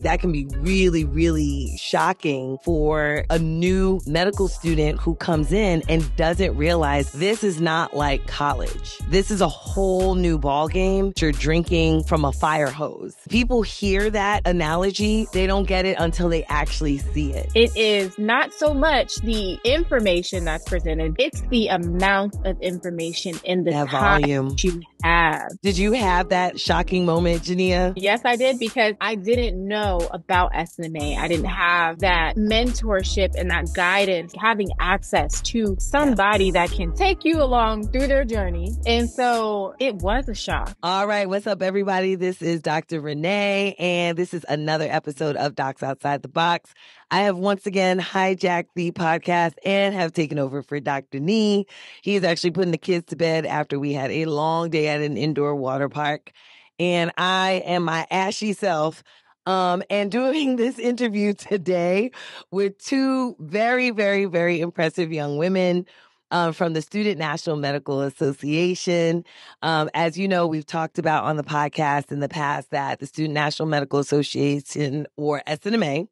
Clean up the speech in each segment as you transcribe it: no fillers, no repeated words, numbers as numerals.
That can be really, really shocking for a new medical student who comes in and doesn't realize this is not like college. This is a whole new ballgame. You're drinking from a fire hose. People hear that analogy. They don't get it until they actually see it. It is not so much the information that's presented. It's the amount of information in the that time volume you have. Did you have that shocking moment, Ja'nia? Yes, I did, because I didn't know about SNMA. I didn't have that mentorship and that guidance, having access to somebody that can take you along through their journey. And so it was a shock. All right. What's up, everybody? This is Dr. Renee, and this is another episode of Docs Outside the Box. I have once again hijacked the podcast and have taken over for Dr. Nee. He is actually putting the kids to bed after we had a long day at an indoor water park. And I am my ashy self and doing this interview today with two very, very, very impressive young women from the Student National Medical Association. As you know, we've talked about on the podcast in the past that the Student National Medical Association, or SNMA,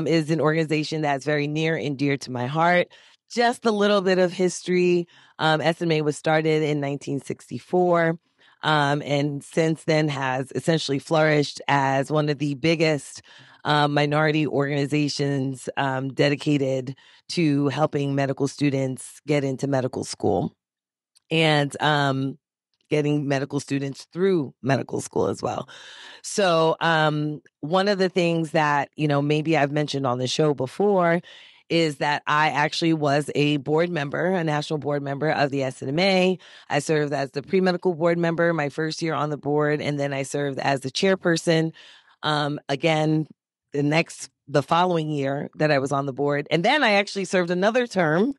is an organization that's very near and dear to my heart. Just a little bit of history. SMA was started in 1964. And since then has essentially flourished as one of the biggest minority organizations dedicated to helping medical students get into medical school and getting medical students through medical school as well. So one of the things that, maybe I've mentioned on the show before is that I actually was a board member, a national board member of the SNMA. I served as the Premedical Board Member my first year on the board, and then I served as the chairperson again the following year that I was on the board. And then I actually served another term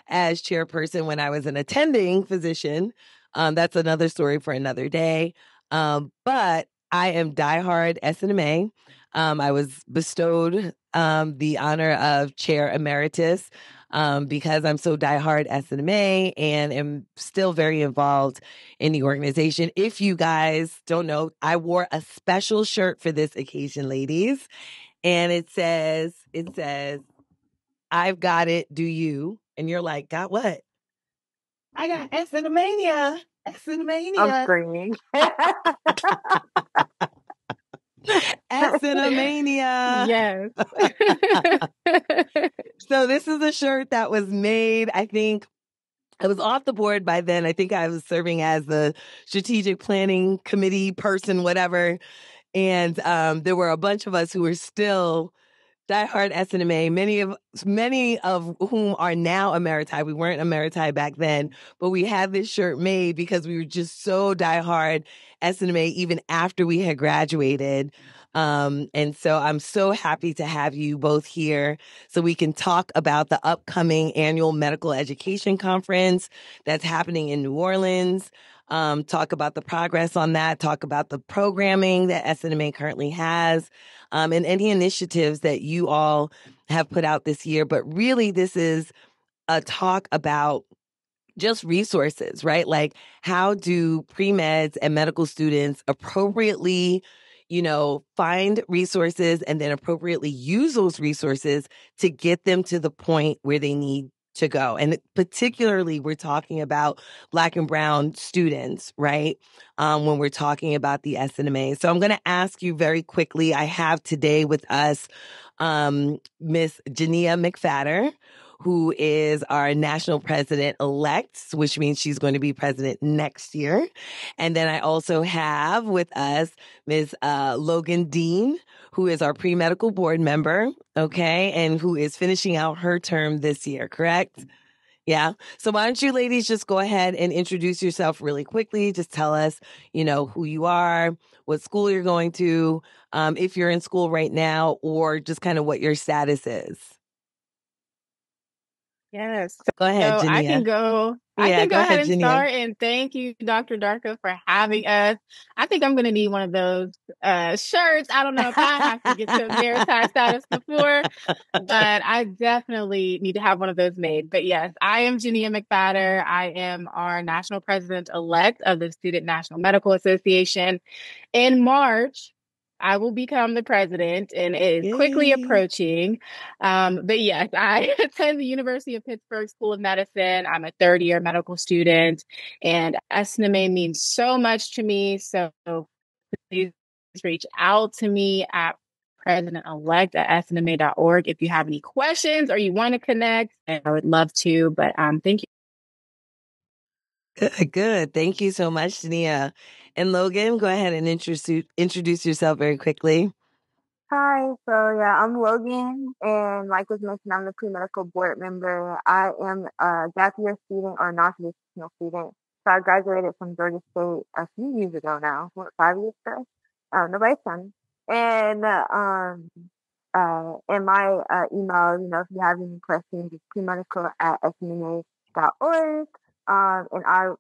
as chairperson when I was an attending physician. That's another story for another day. But I am diehard SNMA. I was bestowed the honor of chair emeritus because I'm so diehard SNMA and am still very involved in the organization. If you guys don't know, I wore a special shirt for this occasion, ladies. And it says, I've got it, do you? And you're like, got what? I got SNMania. I'm screaming. SNMania. Yes. So this is a shirt that was made, I think, I was off the board by then. I think I was serving as the strategic planning committee person, whatever. And there were a bunch of us who were still diehard SNMA, many of whom are now emeriti. We weren't emeriti back then, but we had this shirt made because we were just so diehard SNMA even after we had graduated. And so I'm so happy to have you both here so we can talk about the upcoming annual medical education conference that's happening in New Orleans. Talk about the progress on that, talk about the programming that SNMA currently has, and any initiatives that you all have put out this year. But really, this is a talk about just resources, right? Like, how do pre-meds and medical students appropriately, find resources and then appropriately use those resources to get them to the point where they need to go. And particularly, we're talking about Black and Brown students, right? When we're talking about the SNMA. So I'm going to ask you very quickly. I have today with us Miss Ja'nia Mcphatter, who is our national president-elect, which means she's going to be president next year. And then I also have with us Ms. Logan Dean, who is our Premedical Board Member, okay, and who is finishing out her term this year, correct? Yeah. So why don't you ladies just go ahead and introduce yourself really quickly. Just tell us, who you are, what school you're going to, if you're in school right now, or just kind of what your status is. Yes. Go ahead, So Ja'nia. I can go ahead and start. And thank you, Dr. Darko, for having us. I think I'm going to need one of those shirts. I don't know if I have to get to maritime status before, but I definitely need to have one of those made. But yes, I am Ja'nia Mcphatter. I am our national president-elect of the Student National Medical Association. In March, I will become the president, and it is quickly approaching. But yes, I attend the University of Pittsburgh School of Medicine. I'm a third-year medical student, and SNMA means so much to me. So please reach out to me at president-elect@snma.org if you have any questions or you want to connect. And I would love to. But thank you. Good. Thank you so much, Ja'nia. And Logan, go ahead and introduce yourself very quickly. Hi, I'm Logan, and like was mentioned, I'm the Premedical Board Member. I am a gap year student or non-traditional student. So I graduated from Georgia State a few years ago now, 5 years ago? Nobody's funny. And in my email, if you have any questions, it's premedical@snma.org. And I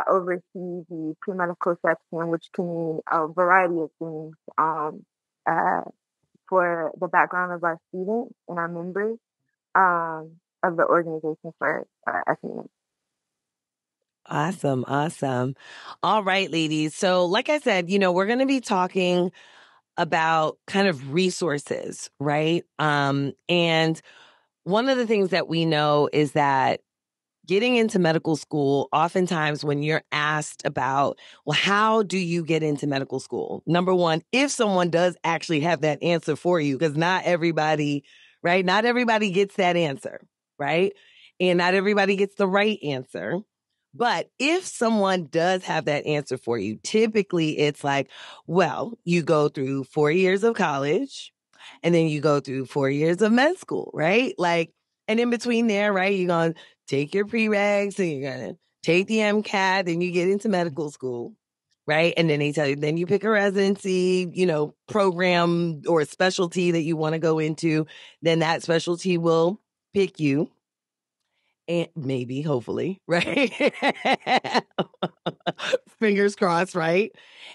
oversee the premedical section, which can mean a variety of things. For the background of our students and our members of the organization for SNMA. Awesome. All right, ladies. So like I said, we're going to be talking about kind of resources, right? And one of the things that we know is that getting into medical school, oftentimes when you're asked about, well, how do you get into medical school? Number one, if someone does actually have that answer for you, because not everybody, right? Not everybody gets that answer, right? And not everybody gets the right answer. But if someone does have that answer for you, typically it's like, well, you go through 4 years of college and then you go through 4 years of med school, right? And in between there, right, you're going to take your prereqs and you're going to take the MCAT, then you get into medical school, right? And then they tell you, then you pick a residency, program or a specialty that you want to go into. Then that specialty will pick you. And maybe, hopefully, right? Fingers crossed, right?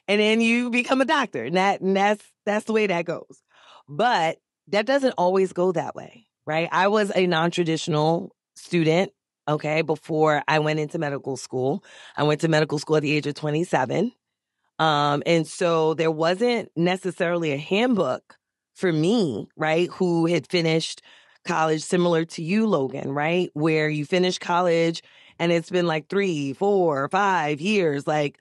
And then you become a doctor. And that's the way that goes. But that doesn't always go that way, right? I was a non-traditional student, okay, before I went into medical school. I went to medical school at the age of 27. And so there wasn't necessarily a handbook for me, right, who had finished college similar to you, Logan, right, where you finish college and it's been like 3, 4, 5 years. Like,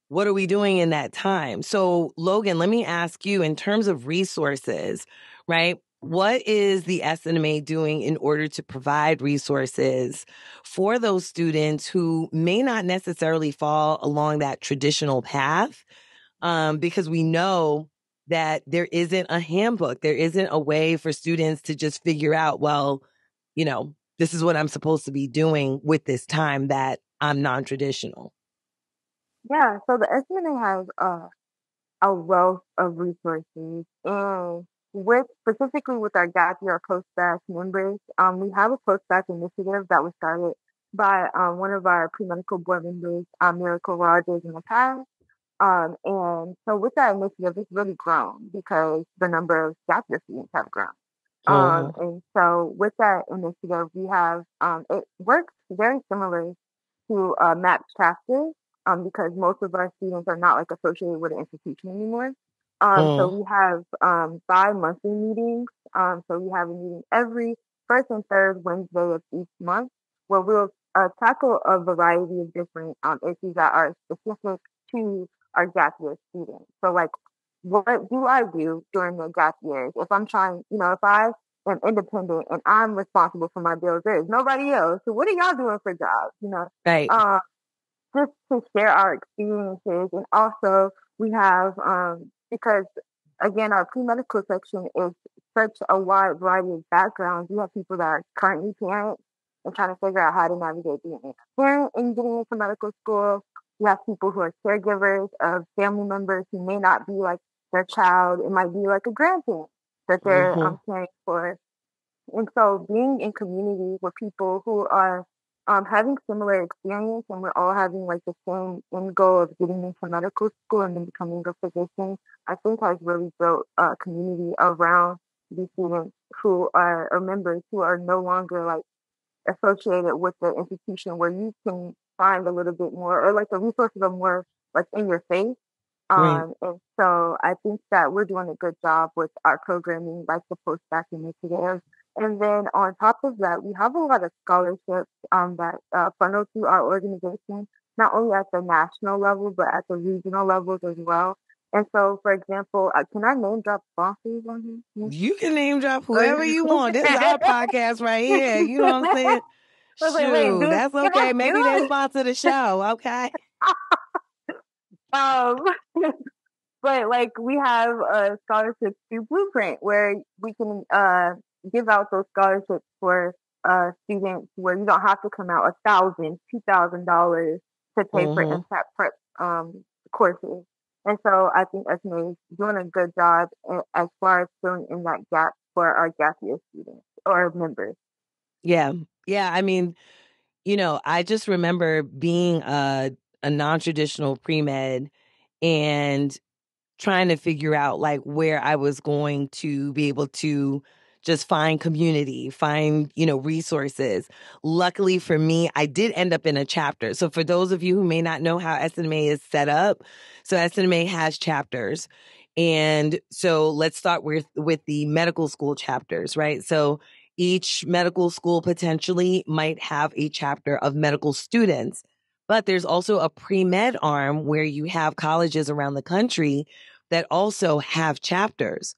what are we doing in that time? So, Logan, let me ask you, in terms of resources, right? What is the SNMA doing in order to provide resources for those students who may not necessarily fall along that traditional path? Because we know that there isn't a handbook. There isn't a way for students to just figure out, well, this is what I'm supposed to be doing with this time that I'm non-traditional. Yeah, so the SNMA has a wealth of resources, and specifically with our gap year post-bac members, we have a post-bac initiative that was started by one of our pre-medical board members, Miracle Rogers, in the past. And so with that initiative, it's really grown because the number of gap year students have grown. And so with that initiative, we have, it works very similar to MAP practice, because most of our students are not associated with an institution anymore. So we have bi-monthly meetings. So we have a meeting every first and third Wednesday of each month where we'll tackle a variety of different issues that are specific to our gap year students. So what do I do during the gap years? If I'm trying, if I am independent and I'm responsible for my bills, there is nobody else. So what are y'all doing for jobs? Right. Just to share our experiences. And also we have, because again, our pre-medical section is such a wide variety of backgrounds. We have people that are currently parents and trying to figure out how to navigate being a parent and getting into medical school. We have people who are caregivers of family members who may not be their child. It might be a grandparent that they're caring for. And so being in community with people who are having similar experience, and we're all having the same end goal of getting into medical school and then becoming a physician, I think has really built a community around these students who are, or members who are no longer associated with the institution, where you can find a little bit more, or the resources are more in your face. Right. And so I think that we're doing a good job with our programming, like the post-bac initiative. And then on top of that, we have a lot of scholarships that funnel through our organization, not only at the national level, but at the regional levels as well. And so, for example, can I name drop sponsors on here? You can name drop whoever you want. This is our podcast right here. You know what I'm saying? Wait, Shoot, that's okay. Maybe they sponsor the show. Okay. Um, but like we have a scholarship through Blueprint where we can give out those scholarships for students where you don't have to come out $1,000, $2,000 to pay for MCAT prep courses. And so I think SMA is doing a good job as far as filling in that gap for our gap year students or members. Yeah. Yeah. I mean, I just remember being a non-traditional pre-med and trying to figure out like where I was going to be able to just find community, find, resources. Luckily for me, I did end up in a chapter. So for those of you who may not know how SNMA is set up, so SNMA has chapters. And so let's start with the medical school chapters, right? So each medical school potentially might have a chapter of medical students, but there's also a pre-med arm where you have colleges around the country that also have chapters.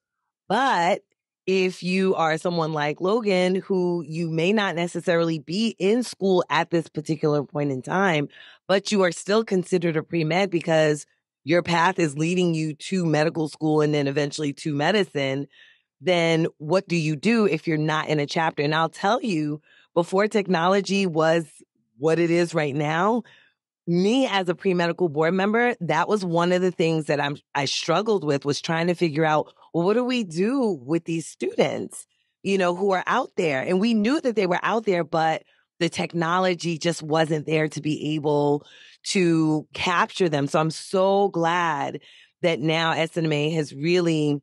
But if you are someone like Logan, who you may not necessarily be in school at this particular point in time, but you are still considered a pre-med because your path is leading you to medical school and then eventually to medicine, then what do you do if you're not in a chapter? And I'll tell you, before technology was what it is right now, me as a pre-medical board member, that was one of the things that I struggled with, was trying to figure out, well, what do we do with these students, who are out there? And we knew that they were out there, but the technology just wasn't there to be able to capture them. So I'm so glad that now SNMA has really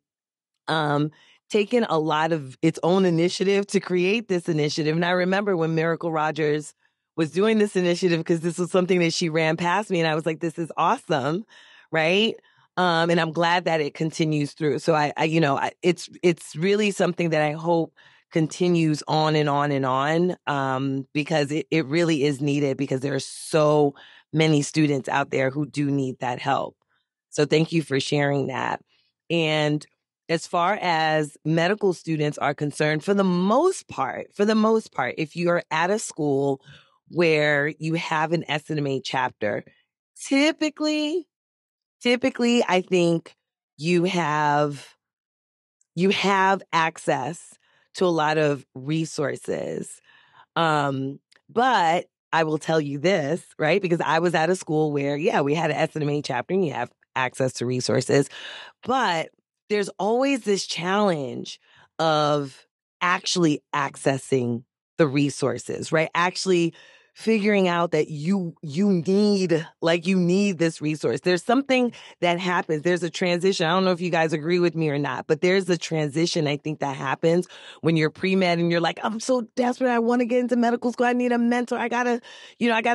taken a lot of its own initiative to create this initiative. And I remember when Miracle Rogers was doing this initiative, because this was something that she ran past me and I was like, this is awesome. Right. And I'm glad that it continues through. So it's really something that I hope continues on and on and on, because it really is needed, because there are so many students out there who do need that help. So thank you for sharing that. And as far as medical students are concerned, for the most part, if you're at a school where you have an SNMA chapter, typically, I think you have access to a lot of resources. But I will tell you this, right? Because I was at a school where, we had an SNMA chapter and you have access to resources, but there's always this challenge of actually accessing the resources, right? Actually figuring out that you need this resource. There's something that happens. There's a transition. I don't know if you guys agree with me or not, but there's a transition, I think, that happens when you're pre-med and you're like, I'm so desperate. I want to get into medical school. I need a mentor. I gotta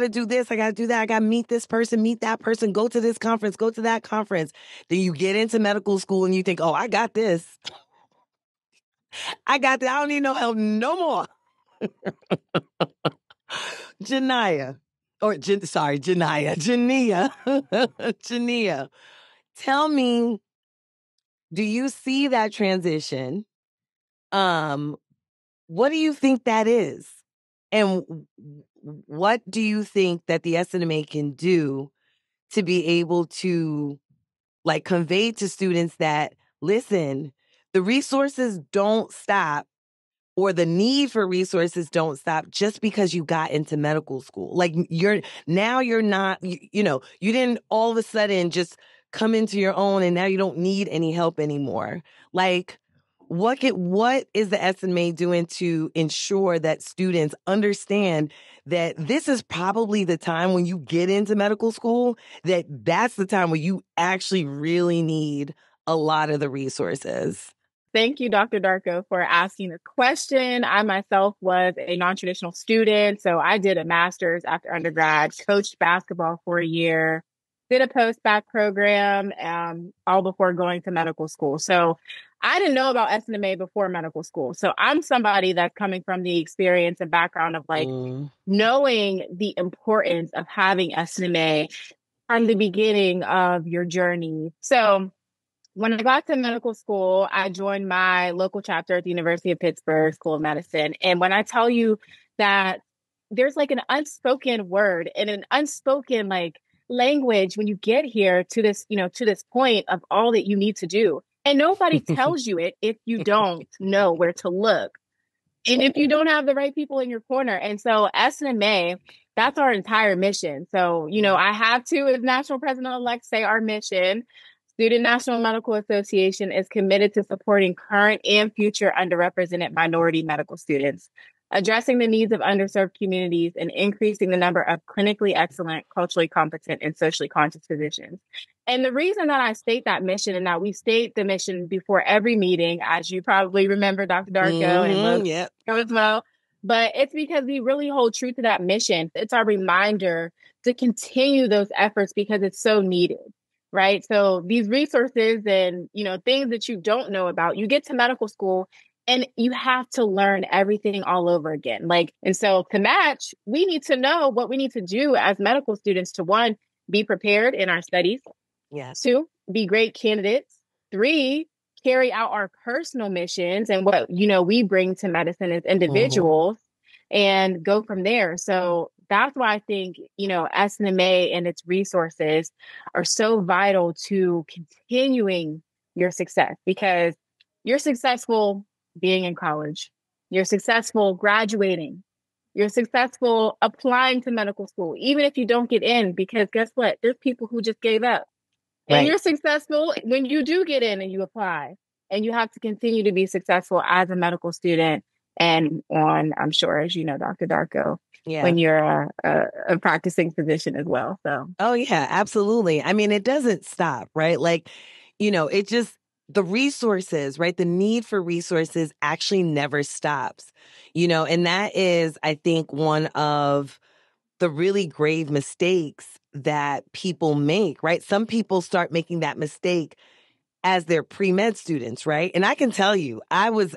do this. I gotta do that. I gotta meet this person, meet that person, go to this conference, go to that conference. Then you get into medical school and you think, oh, I got this. I got this. I don't need no help no more. Ja'nia, tell me, do you see that transition? What do you think that is? And what do you think that the SNMA can do to be able to convey to students that, listen, the resources don't stop, or the need for resources don't stop just because you got into medical school. Like you're not, you didn't all of a sudden just come into your own and now you don't need any help anymore. Like what is the SNMA doing to ensure that students understand that this is probably the time when you get into medical school, that's the time where you actually really need a lot of the resources? Thank you, Dr. Darko, for asking the question. I myself was a non-traditional student, so I did a master's after undergrad, coached basketball for a year, did a post-bac program, all before going to medical school. So I didn't know about SNMA before medical school. So I'm somebody that's coming from the experience and background of like knowing the importance of having SNMA from the beginning of your journey. So when I got to medical school, I joined my local chapter at the University of Pittsburgh School of Medicine. And when I tell you that there's like an unspoken word and an unspoken like language when you get here to this, to this point of all that you need to do. And nobody tells you it if you don't know where to look. And if you don't have the right people in your corner. And so SNMA, that's our entire mission. So, I have to, as national president-elect, say our mission. Student National Medical Association is committed to supporting current and future underrepresented minority medical students, addressing the needs of underserved communities, and increasing the number of clinically excellent, culturally competent, and socially conscious physicians. And the reason that I state that mission, and that we state the mission before every meeting, as you probably remember, Dr. Darko and Logan as well, but it's because we really hold true to that mission. It's our reminder to continue those efforts because it's so needed. Right. So these resources and, things that you don't know about, you get to medical school and you have to learn everything all over again. And so to match, we need to know what we need to do as medical students to 1, be prepared in our studies. Yes. 2, be great candidates. 3, carry out our personal missions and what, we bring to medicine as individuals and go from there. So that's why I think, SNMA and its resources are so vital to continuing your success, because you're successful being in college, you're successful graduating, you're successful applying to medical school, even if you don't get in, because guess what? There's people who just gave up. Right. And you're successful when you do get in and you apply, and you have to continue to be successful as a medical student and on, I'm sure, as you know, Dr. Darko, when you're a practicing physician as well. So, oh yeah, absolutely. I mean, it doesn't stop, right? It just, the resources, right? The need for resources actually never stops, and that is, I think, one of the really grave mistakes that people make, right? Some people start making that mistake as their pre-med students, right? And I can tell you, I was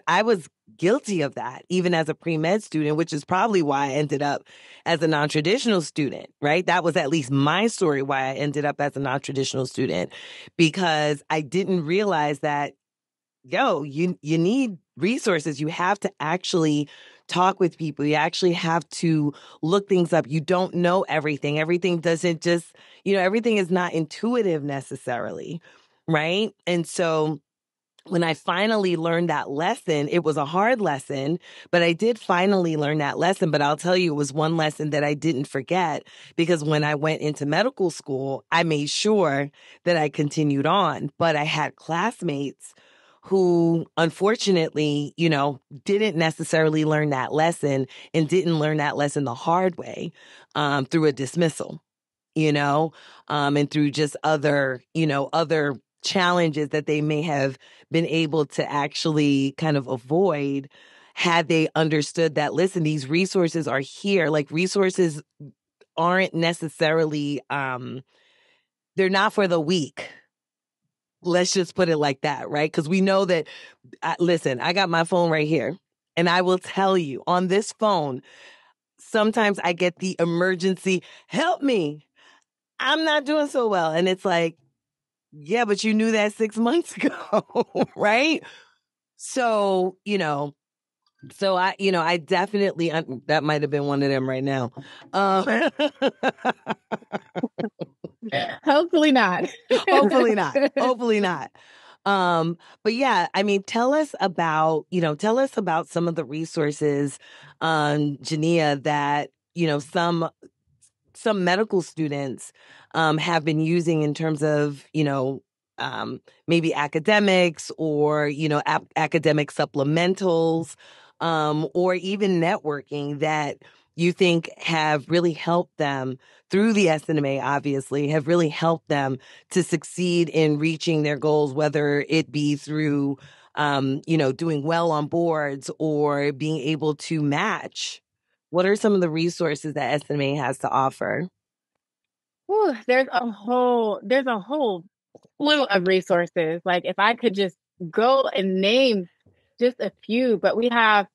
guilty of that, even as a pre-med student, which is probably why I ended up as a non-traditional student, right? That was at least my story why I ended up as a non-traditional student, because I didn't realize that, you need resources. You have to actually talk with people. You actually have to look things up. You don't know everything. Everything doesn't just, everything is not intuitive necessarily. Right. And so when I finally learned that lesson, it was a hard lesson, but I did finally learn that lesson. But I'll tell you, it was one lesson that I didn't forget, because when I went into medical school, I made sure that I continued on. But I had classmates who, unfortunately, didn't necessarily learn that lesson, and didn't learn that lesson the hard way, through a dismissal, and through just other challenges that they may have been able to actually kind of avoid had they understood that, listen, these resources are here. Like, resources aren't necessarily, they're not for the weak. Let's just put it like that, right? Because we know that, listen, I got my phone right here, and I will tell you, on this phone, sometimes I get the emergency, help me, I'm not doing so well. And it's like, yeah, but you knew that 6 months ago, right? So, I definitely, that might have been one of them right now. Hopefully not. Hopefully not. Hopefully not. But yeah, I mean, tell us about some of the resources, Ja'nia, that, some medical students have been using in terms of, maybe academics, or, academic supplementals, or even networking, that you think have really helped them through the SNMA, obviously, have really helped them to succeed in reaching their goals, whether it be through, doing well on boards, or being able to match. What are some of the resources that SNMA has to offer? Ooh, there's a whole slew of resources. Like if I could just go and name just a few, but we have,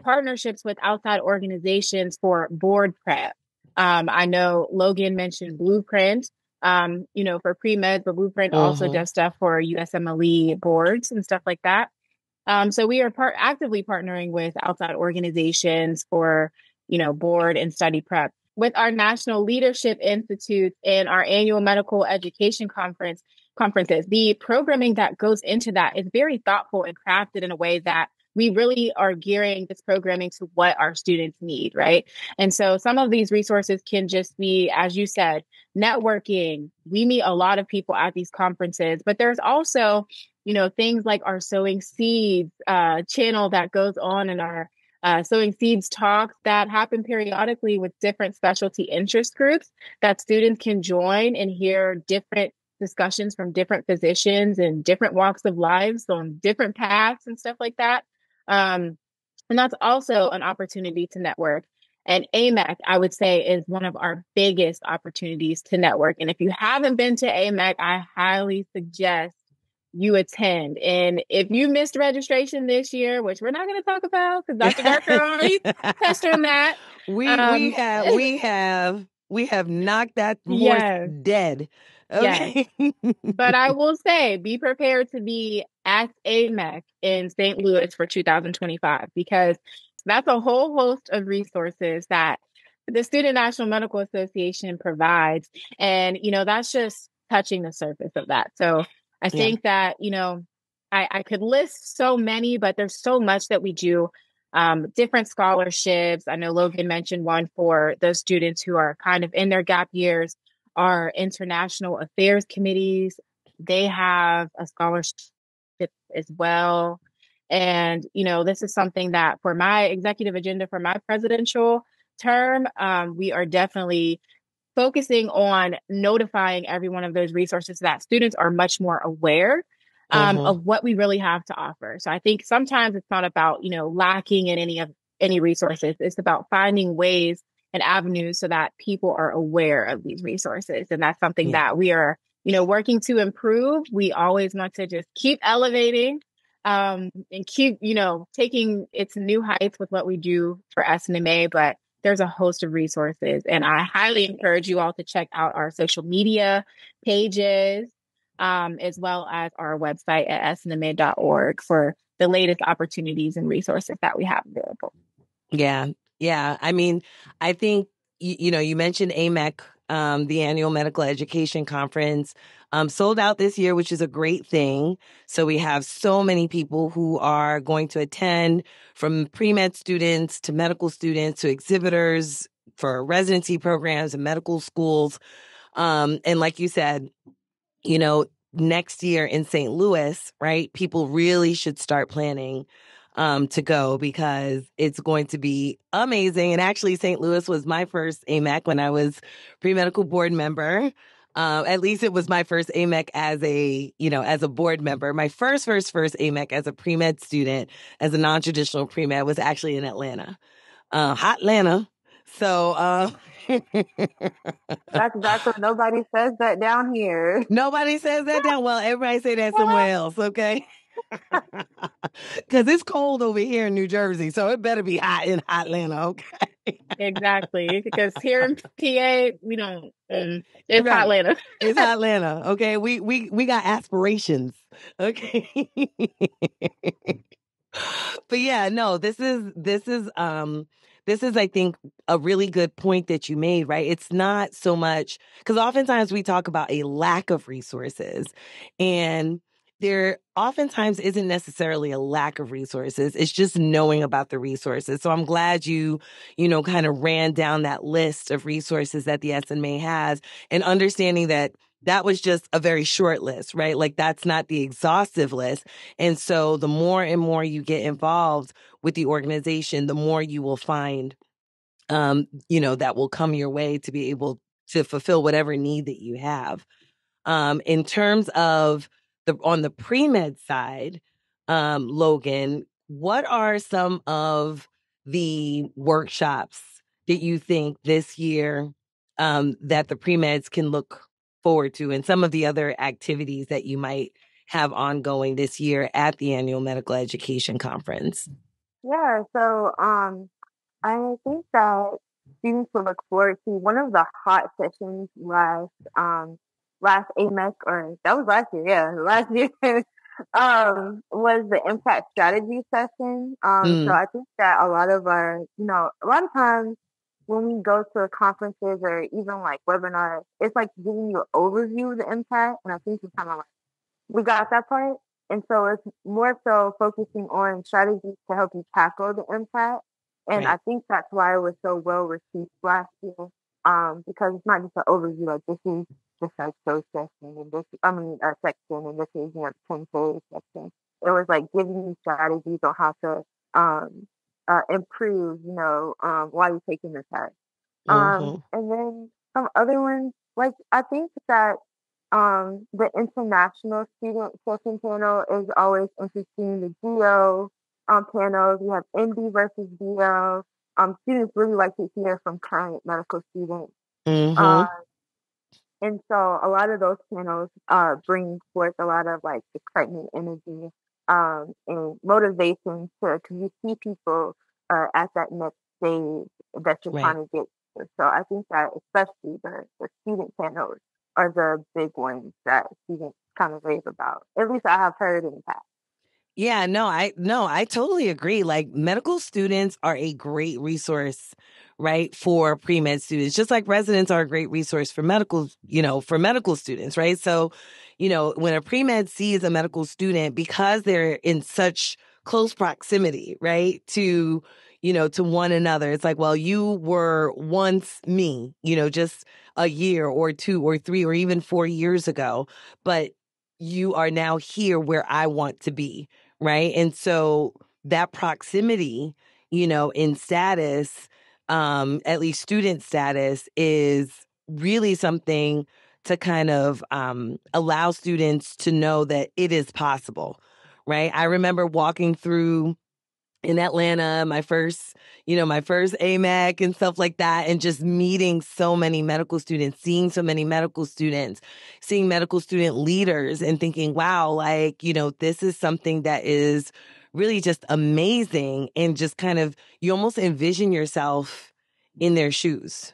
partnerships with outside organizations for board prep. I know Logan mentioned Blueprint, for pre-med, but Blueprint also does stuff for USMLE boards and stuff like that. So we are actively partnering with outside organizations for, board and study prep. With our National Leadership Institute and our annual medical education conferences, the programming that goes into that is very thoughtful and crafted in a way that we really are gearing this programming to what our students need, right? And so some of these resources can just be, as you said, networking. We meet a lot of people at these conferences, but there's also, things like our Sowing Seeds channel that goes on in our Sowing Seeds talks that happen periodically with different specialty interest groups that students can join and hear different discussions from different physicians and different walks of lives on different paths and stuff like that. And that's also an opportunity to network. And AMEC, I would say, is one of our biggest opportunities to network. And if you haven't been to AMEC, I highly suggest you attend. And if you missed registration this year, which we're not going to talk about because Dr. Darker already touched on that. We have knocked that horse dead. Okay. Yes. But I will say, be prepared to be at AMEC in St. Louis for 2025, because that's a whole host of resources that the Student National Medical Association provides. And, that's just touching the surface of that. So I think that, I could list so many, but there's so much that we do. Different scholarships. I know Logan mentioned one for those students who are kind of in their gap years. Our international affairs committees, they have a scholarship as well. And, this is something that for my executive agenda for my presidential term, we are definitely focusing on notifying every one of those resources so that students are much more aware of what we really have to offer. So I think sometimes it's not about, lacking in any resources. It's about finding ways and avenues so that people are aware of these resources. And that's something that we are, working to improve. We always want to just keep elevating and keep, taking its new heights with what we do for SNMA. But there's a host of resources, and I highly encourage you all to check out our social media pages, as well as our website at snma.org for the latest opportunities and resources that we have available. Yeah. Yeah. I mean, I think, you mentioned AMEC, the annual medical education conference, sold out this year, which is a great thing. So we have so many people who are going to attend, from pre-med students to medical students to exhibitors for residency programs and medical schools. And like you said, next year in St. Louis, right? People really should start planning to go, because it's going to be amazing. And actually, St. Louis was my first AMEC when I was Premedical Board Member. At least it was my first AMEC as a board member. My first AMEC as a pre-med student, as a non-traditional pre-med, was actually in Atlanta, hot Atlanta. So, that's what nobody says that down here. Nobody says that down. Well, everybody say that somewhere else, okay? Because it's cold over here in New Jersey, so it better be hot in Atlanta, okay? Exactly, because here in PA, we don't. It's hot Atlanta. It's hot Atlanta, okay? We got aspirations, okay? But yeah, no, this is I think a really good point that you made, right? It's not so much, because oftentimes we talk about a lack of resources, and there oftentimes isn't necessarily a lack of resources. It's just knowing about the resources. So I'm glad you kind of ran down that list of resources that the SNMA has, and understanding that was just a very short list, right? Like, that's not the exhaustive list. And so the more and more you get involved with the organization, the more you will find, that will come your way to be able to fulfill whatever need that you have. In terms of on the pre-med side, Logan, what are some of the workshops that you think this year that the pre-meds can look forward to, and some of the other activities that you might have ongoing this year at the annual medical education conference? Yeah, so I think that students will look forward to one of the hot sessions last AMEC, or that was last year, yeah, last year, was the impact strategy session. So I think that a lot of times when we go to conferences or even like webinars, it's like giving you an overview of the impact, and I think we kind of like we got that part. And so it's more so focusing on strategies to help you tackle the impact. And Right. I think that's why it was so well received last year. Because it's not just an overview, like this is the psycho section and section, and this is, the 10 phase section. It was like giving you strategies on how to improve, while you're taking the test. And then some other ones, like I think that the international student session panel is always interesting. The GEO panels, we have ND versus DL. Students really like to hear from current medical students. And so a lot of those panels bring forth a lot of like excitement, energy, and motivation because you see people at that next stage that you're trying to get to. So I think that especially the student panels are the big ones that students kind of rave about. At least I have heard in the past. Yeah, no, I totally agree. Like medical students are a great resource, right, for pre-med students, just like residents are a great resource for medical students, right? So, when a pre-med sees a medical student, because they're in such close proximity, right, to one another, it's like, well, you were once me, just a year or 2 or 3 or even 4 years ago, but you are now here where I want to be. Right. And so that proximity, in status, at least student status, is really something to kind of allow students to know that it is possible. Right. I remember walking through in Atlanta, my first AMAC and stuff like that, and just meeting so many medical students, seeing so many medical students, seeing medical student leaders and thinking, wow, like, this is something that is really just amazing. And just kind of, you almost envision yourself in their shoes,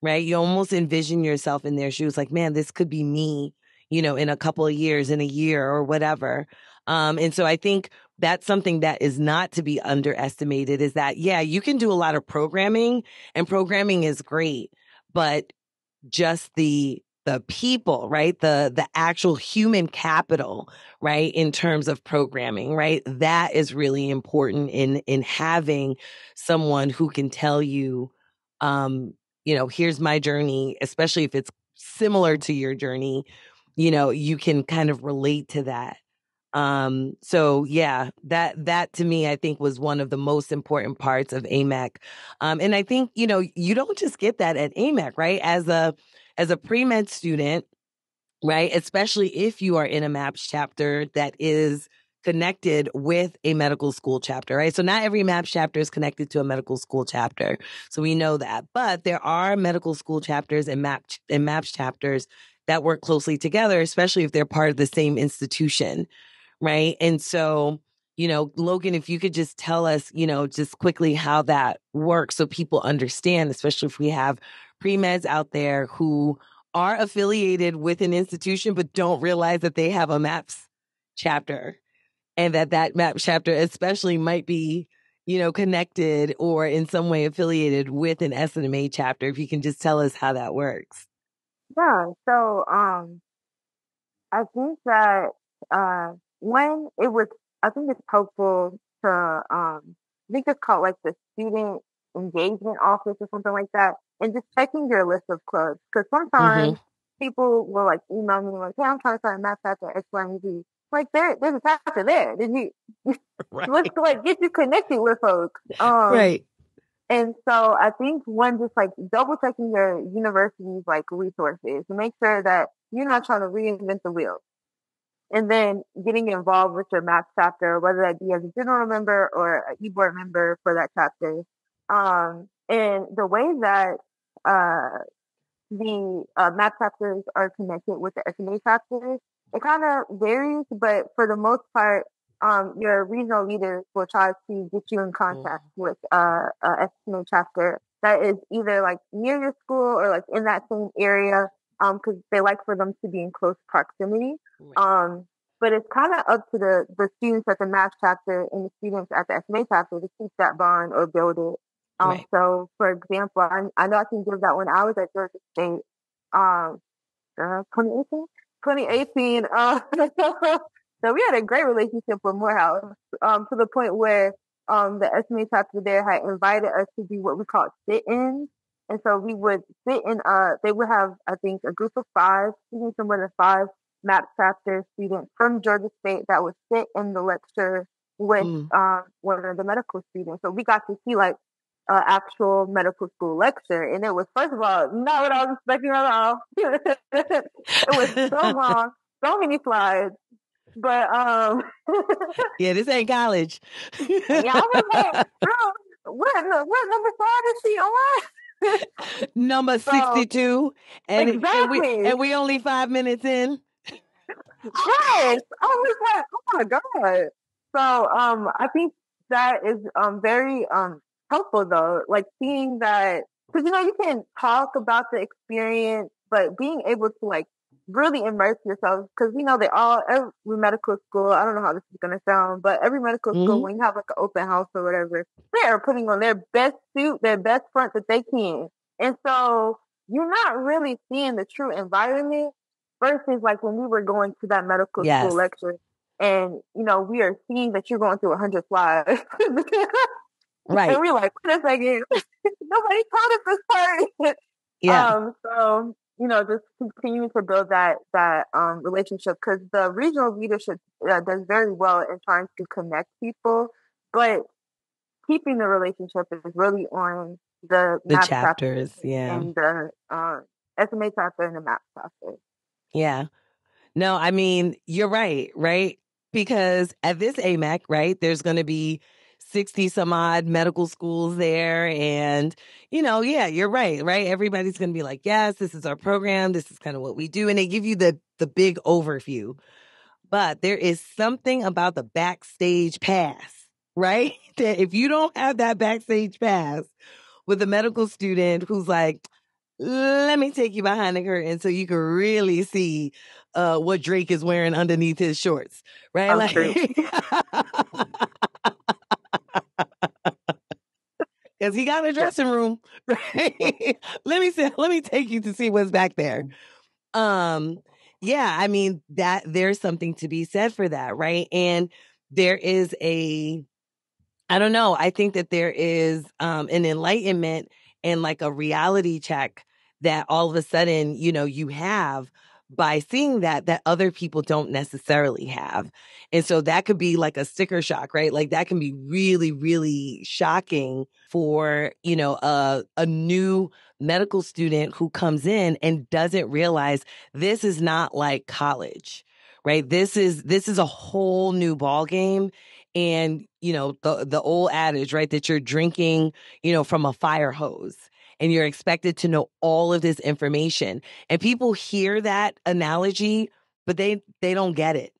right? You almost envision yourself in their shoes, like, man, this could be me, in a couple of years, in a year or whatever. And so I think that's something that is not to be underestimated, is that, yeah, you can do a lot of programming, and programming is great, but just the people, right? The actual human capital, right? In terms of programming, right? That is really important in having someone who can tell you, here's my journey, especially if it's similar to your journey, you can kind of relate to that. So yeah, that to me, I think was one of the most important parts of AMAC. And I think, you don't just get that at AMAC, right? As a pre-med student, right? Especially if you are in a MAPS chapter that is connected with a medical school chapter, right? So not every MAPS chapter is connected to a medical school chapter. So we know that, but there are medical school chapters and MAPS chapters that work closely together, especially if they're part of the same institution. Right. And so, Logan, if you could just tell us, just quickly how that works so people understand, especially if we have pre-meds out there who are affiliated with an institution but don't realize that they have a MAPS chapter, and that MAPS chapter especially might be, connected or in some way affiliated with an SNMA chapter. If you can just tell us how that works. Yeah. So, I think that when it was, I think it's helpful to, I think it's called like the student engagement office or something like that, and just checking your list of clubs. Because sometimes people will like email me like, "Hey, I'm trying to start a math chapter X, Y, and Z." Like there's a chapter there. Did you let's like get you connected with folks. Right. And so I think one, just like double checking your university's like resources to make sure that you're not trying to reinvent the wheel. And then getting involved with your math chapter, whether that be as a general member or an e-board member for that chapter. And the way that the math chapters are connected with the SMA chapters. It kind of varies, but for the most part, your regional leaders will try to get you in contact with a SMA chapter that is either like near your school or like in that same area, because they like for them to be in close proximity. But it's kind of up to the students at the math chapter and the students at the SMA chapter to keep that bond or build it. So, for example, I know I can give that when I was at Georgia State, 2018. So we had a great relationship with Morehouse, to the point where the SMA chapter there had invited us to do what we call sit-ins. And so we would sit in, they would have, I think, a group of 5, somewhere than 5 MAP chapter students from Georgia State that would sit in the lecture with one of the medical students. So we got to see like actual medical school lecture, and it was, first of all, not what I was expecting at all. It was so long, so many slides, but yeah, this ain't college. Yeah, I was like, bro, what number 5 is she on? Number 62, and exactly. and we only 5 minutes in. Yes, I was like, oh my god. So I think that is very helpful though, like seeing that, because you can talk about the experience, but being able to like really immerse yourself, because every medical school, I don't know how this is gonna sound, but every medical school, when you have like an open house or whatever, they are putting on their best suit, their best front that they can, and so you're not really seeing the true environment versus like when we were going to that medical school lecture, and we are seeing that you're going through 100 slides. Right. And we're like, wait a second, nobody taught us this part. So, just continuing to build that relationship, because the regional leadership does very well in trying to connect people, but keeping the relationship is really on the chapters, and the SMA chapter and the MAP chapter. Yeah. No, I mean, you're right? Because at this AMAC, right, there's going to be 60 some odd medical schools there. And, you're right? Everybody's going to be like, yes, this is our program. This is kind of what we do. And they give you the big overview. But there is something about the backstage pass, right? That if you don't have that backstage pass with a medical student who's like, let me take you behind the curtain so you can really see what Drake is wearing underneath his shorts, right? Because he got a dressing room, right? Let me take you to see what's back there. I mean, that there's something to be said for that, right? And there is I don't know, I think that there is an enlightenment and like a reality check that all of a sudden, you have by seeing that other people don't necessarily have. And so that could be like a sticker shock, right? Like that can be really, really shocking for, a new medical student who comes in and doesn't realize this is not like college, right? This is a whole new ball game. And, the old adage, right, that you're drinking, from a fire hose. And you're expected to know all of this information. And people hear that analogy, but they don't get it.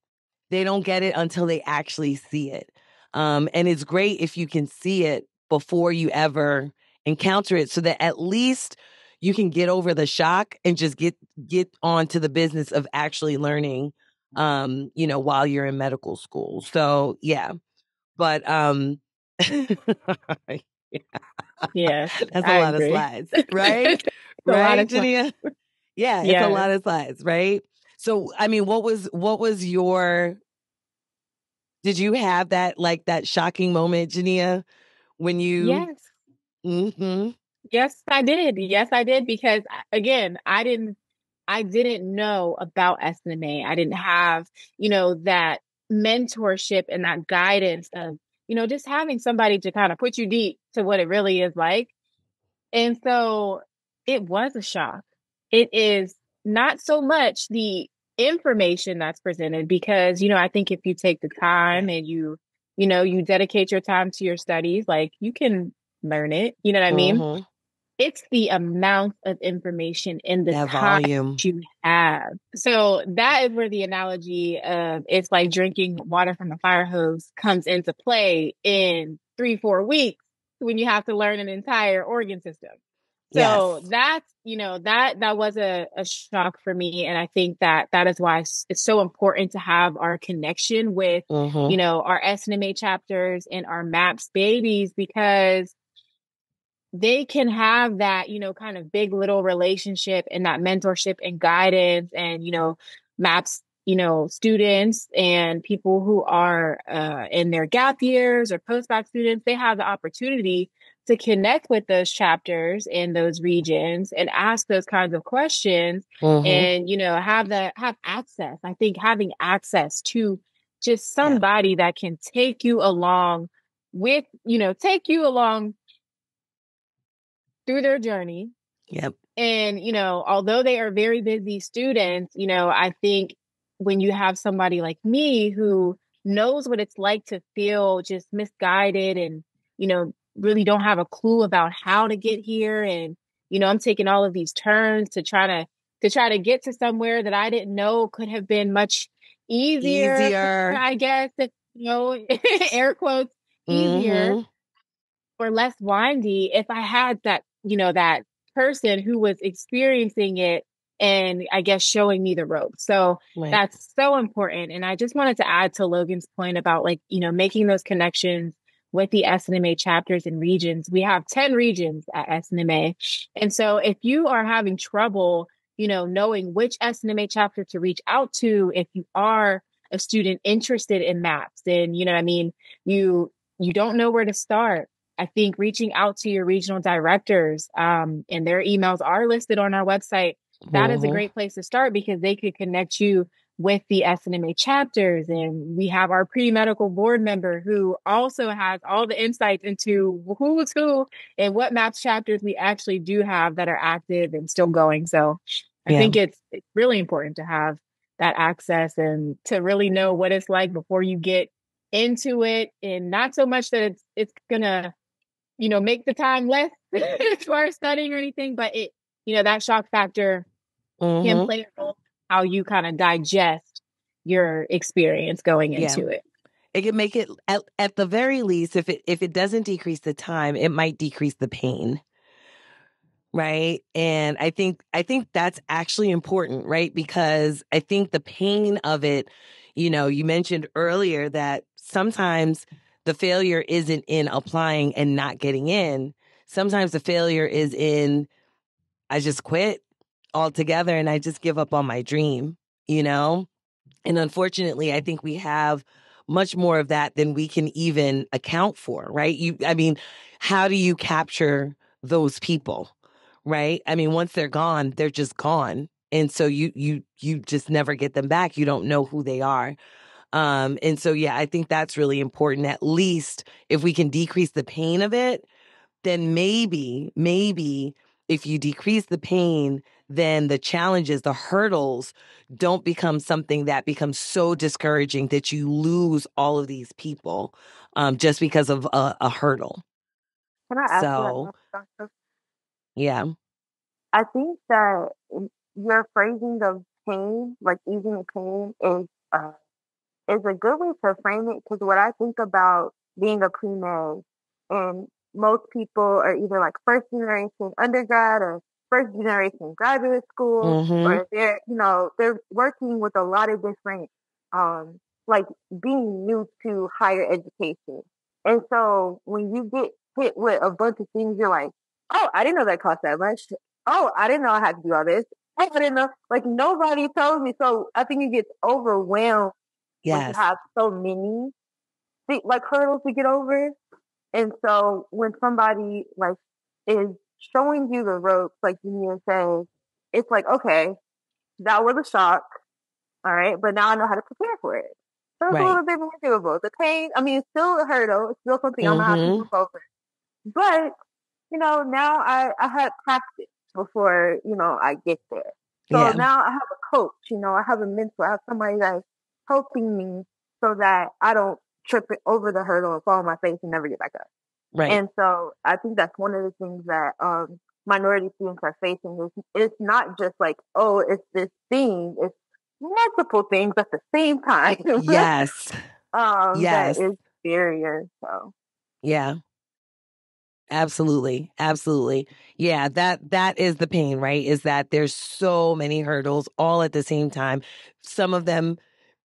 They don't get it until they actually see it. And it's great if you can see it before you ever encounter it, so that at least you can get over the shock and just get on to the business of actually learning, while you're in medical school. So, yeah. But, Yes, that's a lot of slides, right? Right, Ja'nia? Yeah, it's a lot of slides, right? So, I mean, what was your? Did you have that shocking moment, Ja'nia, when you? Yes. Mm-hmm. Yes, I did. Yes, I did, because again, I didn't know about SNMA. I didn't have, that mentorship and that guidance of, just having somebody to kind of put you deep to what it really is like. And so it was a shock. It is not so much the information that's presented, because, I think if you take the time and you dedicate your time to your studies, like you can learn it. You know what I mean? it's the amount of information in the that time volume you have. So that is where the analogy of it's like drinking water from a fire hose comes into play in 3-4 weeks when you have to learn an entire organ system. So yes. that's, that was a shock for me. And I think that is why it's so important to have our connection with, our SNMA chapters and our MAPS babies, because they can have that, kind of big little relationship and that mentorship and guidance and, MAPS, students and people who are in their gap years or postdoc students, they have the opportunity to connect with those chapters in those regions and ask those kinds of questions and, have access. I think having access to just somebody that can take you along through their journey. Yep. And, although they are very busy students, I think when you have somebody like me who knows what it's like to feel just misguided and, really don't have a clue about how to get here. And, I'm taking all of these turns to try to get to somewhere that I didn't know could have been much easier. I guess, air quotes, easier or less windy if I had that, that person who was experiencing it and I guess showing me the ropes. So that's so important. And I just wanted to add to Logan's point about making those connections with the SNMA chapters and regions. We have 10 regions at SNMA. And so if you are having trouble, knowing which SNMA chapter to reach out to, if you are a student interested in MAPS, then, you don't know where to start. I think reaching out to your regional directors, and their emails are listed on our website. That is a great place to start because they could connect you with the SNMA chapters. And we have our Premedical Board Member who also has all the insights into who's who and what MAPS chapters we actually do have that are active and still going. So I think it's really important to have that access and to really know what it's like before you get into it. And not so much that it's going to make the time less as far as studying or anything, but it, that shock factor can play a role how you kind of digest your experience going into it. It can make it at the very least, if it doesn't decrease the time, it might decrease the pain. Right. And I think that's actually important, right? Because I think the pain of it, you mentioned earlier that sometimes the failure isn't in applying and not getting in. Sometimes the failure is in, I just quit altogether and I just give up on my dream, And unfortunately, I think we have much more of that than we can even account for, right? How do you capture those people, right? Once they're gone, they're just gone. And so you just never get them back. You don't know who they are. And so, I think that's really important. At least if we can decrease the pain of it, then maybe if you decrease the pain, then the challenges, the hurdles don't become something that becomes so discouraging that you lose all of these people just because of a hurdle. Can I ask you that, Doctor? Yeah. I think that your phrasing of pain, like easing the pain, is a good way to frame it, because what I think about being a pre-med, and most people are either like first generation undergrad or first generation graduate school, or they're working with a lot of different, like being new to higher education. And so when you get hit with a bunch of things, you're like, oh, I didn't know that cost that much. Oh, I didn't know I had to do all this. I didn't know, like nobody told me. So I think you get overwhelmed when you have so many like hurdles to get over. And so when somebody like is showing you the ropes, like you said, it's like, okay, that was a shock. All right. But now I know how to prepare for it. So it's a little bit more doable. The pain, it's still a hurdle. It's still something I'm going to have to move over. But, now I had practice before, I get there. So now I have a coach, I have a mentor, I have somebody that's helping me so that I don't trip it over the hurdle and fall on my face and never get back up. Right. And so I think that's one of the things that minority students are facing. It's not just like, oh, it's this thing. It's multiple things at the same time. Yes. That is barrier. So yeah. Absolutely. Absolutely. Yeah, that is the pain, right? Is that there's so many hurdles all at the same time. Some of them,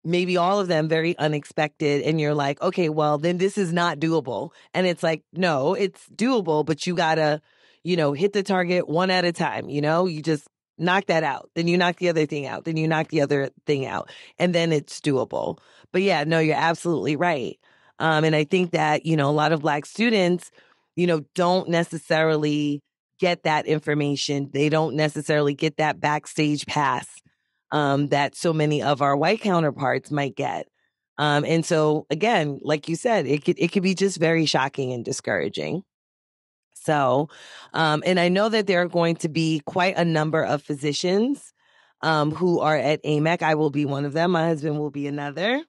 maybe all of them, very unexpected, and you're like, okay, well, then this is not doable. And it's like, no, it's doable, but you gotta, hit the target one at a time. You just knock that out, then you knock the other thing out, then you knock the other thing out, and then it's doable. But yeah, no, you're absolutely right. And I think that, a lot of Black students, don't necessarily get that information. They don't necessarily get that backstage pass that so many of our white counterparts might get. And so, again, like you said, it could be just very shocking and discouraging. So, and I know that there are going to be quite a number of physicians who are at AMEC. I will be one of them. My husband will be another.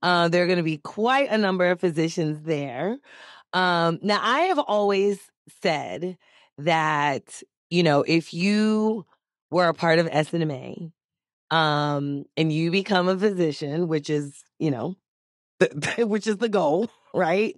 There are going to be quite a number of physicians there. Now, I have always said that, if you were a part of SNMA, and you become a physician, which is, which is the goal, right?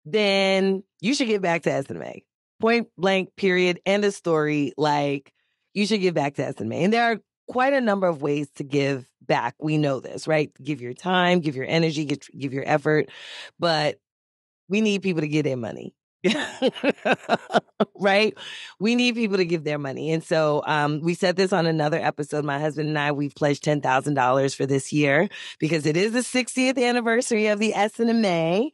Then you should get back to SNMA. Point blank, period, end of story. Like, you should give back to SNMA. And there are quite a number of ways to give back. We know this, right? Give your time, give your energy, give your effort. But we need people to give their money. Right? We need people to give their money. And so we said this on another episode. My husband and I, we've pledged $10,000 for this year because it is the 60th anniversary of the SNMA.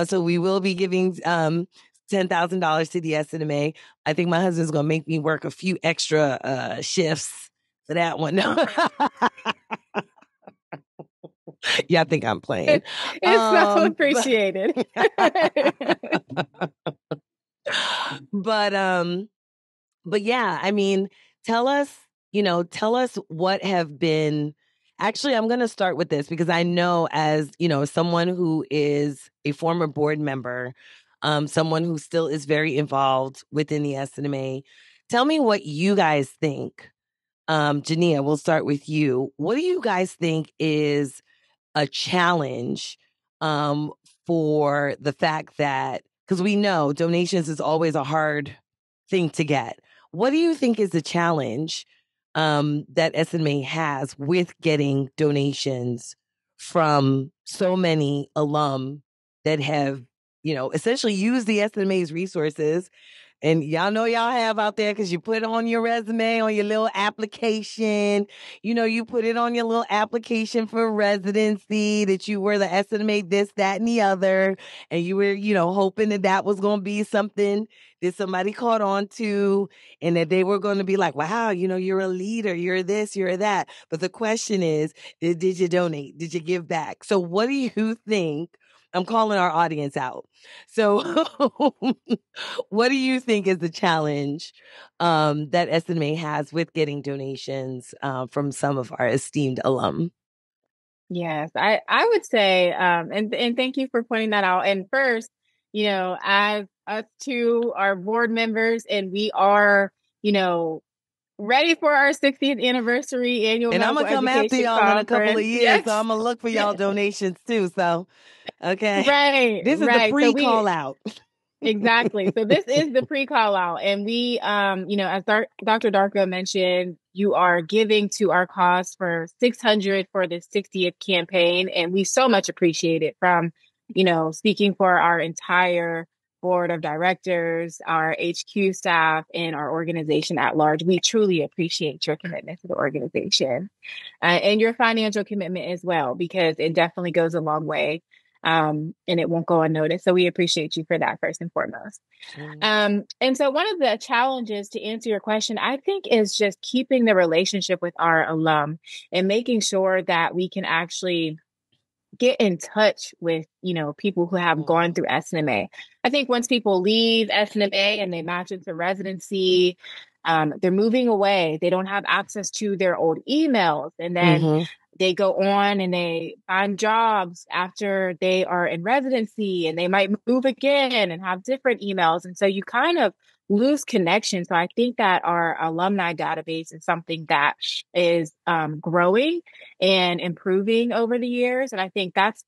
So we will be giving $10,000 to the SNMA. I think my husband's going to make me work a few extra shifts for that one. Yeah, I think I'm playing. It's so appreciated. But yeah, I mean, tell us what have been. Actually, I'm going to start with this because I know, as someone who is a former board member, someone who still is very involved within the SNMA. Tell me what you guys think. Ja'nia, we'll start with you. What do you guys think is a challenge for the fact that, because we know donations is always a hard thing to get. What do you think is the challenge that SNMA has with getting donations from so many alum that have, essentially used the SNMA's resources? And y'all know y'all have out there because you put it on your resume, on your little application. You put it on your little application for residency that you were the SNMA this, that, and the other. And you were, hoping that was going to be something that somebody caught on to and that they were going to be like, wow, you're a leader, you're this, you're that. But the question is, did you donate? Did you give back? So what do you think? I'm calling our audience out. So what do you think is the challenge that SNMA has with getting donations from some of our esteemed alum? Yes, I would say, and thank you for pointing that out. And first, as us two are board members and we are, ready for our 60th anniversary annual. And I'm going to come after y'all conference. In a couple of years. Yes. So I'm going to look for y'all donations too. So, okay. Right. This is the pre-call out. Exactly. So this is the pre-call out. And we, as Dr. Darko mentioned, you are giving to our cause for $600 for the 60th campaign. And we so much appreciate it from, speaking for our entire board of directors, our HQ staff, and our organization at large. We truly appreciate your commitment to the organization and your financial commitment as well, because it definitely goes a long way. And it won't go unnoticed. So we appreciate you for that first and foremost. And so one of the challenges, to answer your question, I think, is just keeping the relationship with our alum and making sure that we can actually get in touch with, people who have gone through SNMA. I think once people leave SNMA and they match into residency, they're moving away. They don't have access to their old emails. And then they go on and they find jobs after they are in residency, and they might move again and have different emails. And so you kind of lose connection. So I think that our alumni database is something that is growing and improving over the years. And I think that's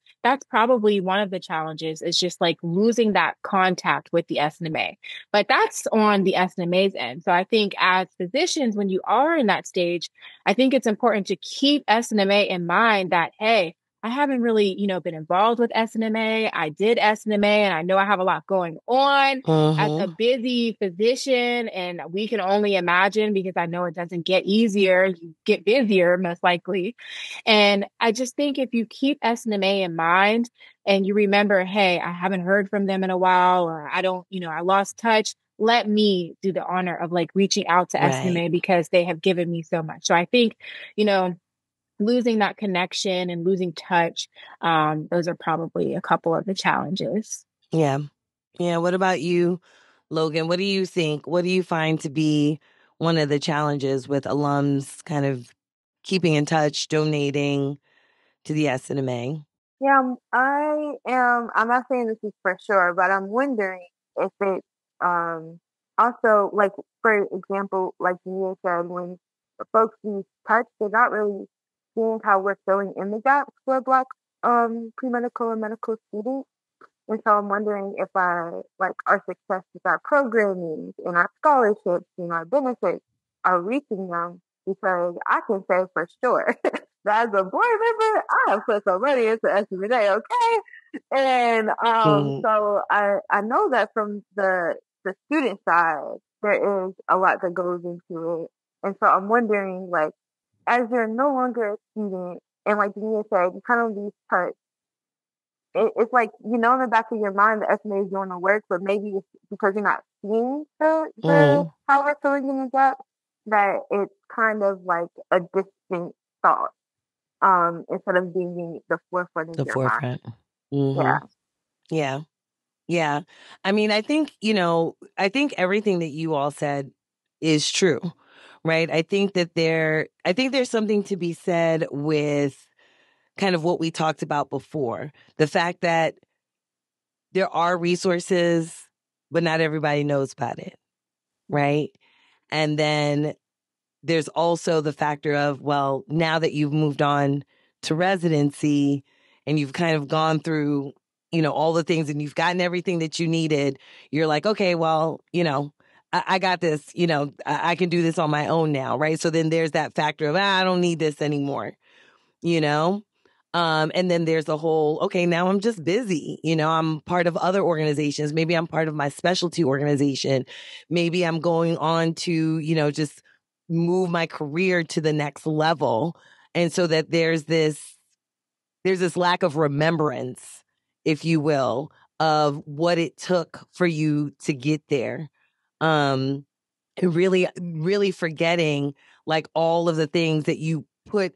probably one of the challenges, is just like losing that contact with the SNMA. But that's on the SNMA's end. So I think as physicians, when you are in that stage, I think it's important to keep SNMA in mind that, hey, I haven't really, been involved with SNMA. I did SNMA and I know I have a lot going on as a busy physician, and we can only imagine, because I know it doesn't get easier. You get busier, most likely. And I just think if you keep SNMA in mind and you remember, hey, I haven't heard from them in a while, or I don't, I lost touch. Let me do the honor of like reaching out to SNMA because they have given me so much. So I think, losing that connection and losing touch, those are probably a couple of the challenges. Yeah. Yeah. What about you, Logan? What do you think? What do you find to be one of the challenges with alums kind of keeping in touch, donating to the SNMA? Yeah, I'm not saying this is for sure, but I'm wondering if it also, like, for example, like you said, when folks lose touch, they're not really seeing how we're filling in the gaps for Black pre-medical and medical students. And so I'm wondering if our success with our programming and our scholarships and our benefits are reaching them, because I can say for sure that as a board member, I have put some money into SNMA, okay? And so I know that from the student side, there is a lot that goes into it. And so I'm wondering, like, as you're no longer a student, and like Ja'nia said, you kind of lose touch. It's like, in the back of your mind, the SMA is doing the work, but maybe it's because you're not seeing the how we're filling in the gap, that it's kind of like a distant thought, instead of being the forefront of your mind. Yeah. Yeah. I mean, I think everything that you all said is true, right? I think there's something to be said with kind of what we talked about before. The fact that there are resources, but not everybody knows about it, right? And then there's also the factor of, well, now that you've moved on to residency and you've kind of gone through, all the things and you've gotten everything that you needed, you're like, okay, well, I got this, I can do this on my own now, right? So then there's that factor of, I don't need this anymore, and then there's the whole, okay, now I'm just busy. I'm part of other organizations. Maybe I'm part of my specialty organization. Maybe I'm going on to, just move my career to the next level. And so that there's this lack of remembrance, if you will, of what it took for you to get there. And really, really forgetting like all of the things that you put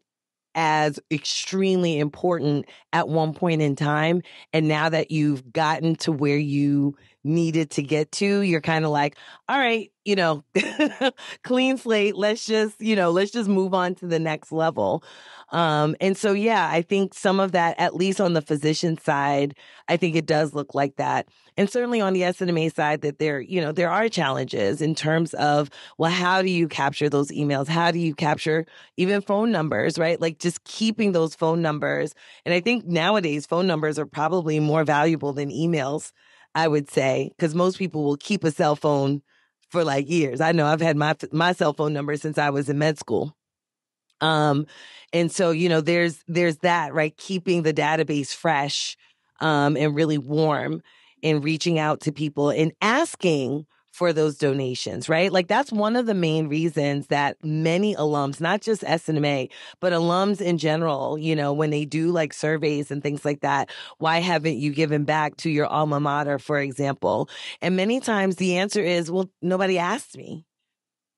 as extremely important at one point in time. And now that you've gotten to where you needed to get to, you're kind of like, all right, clean slate. Let's just move on to the next level. And so, yeah, I think some of that, at least on the physician side, I think it does look like that. And certainly on the SNMA side, that there are challenges in terms of, well, how do you capture those emails? How do you capture even phone numbers, right? Like just keeping those phone numbers. And I think nowadays phone numbers are probably more valuable than emails, I would say, because most people will keep a cell phone for like years. I know I've had my cell phone number since I was in med school. And so, there's that, right? Keeping the database fresh, and really warm, and reaching out to people and asking for those donations, right? Like that's one of the main reasons that many alums, not just SNMA, but alums in general, when they do like surveys and things like that, why haven't you given back to your alma mater, for example? And many times the answer is, well, nobody asked me,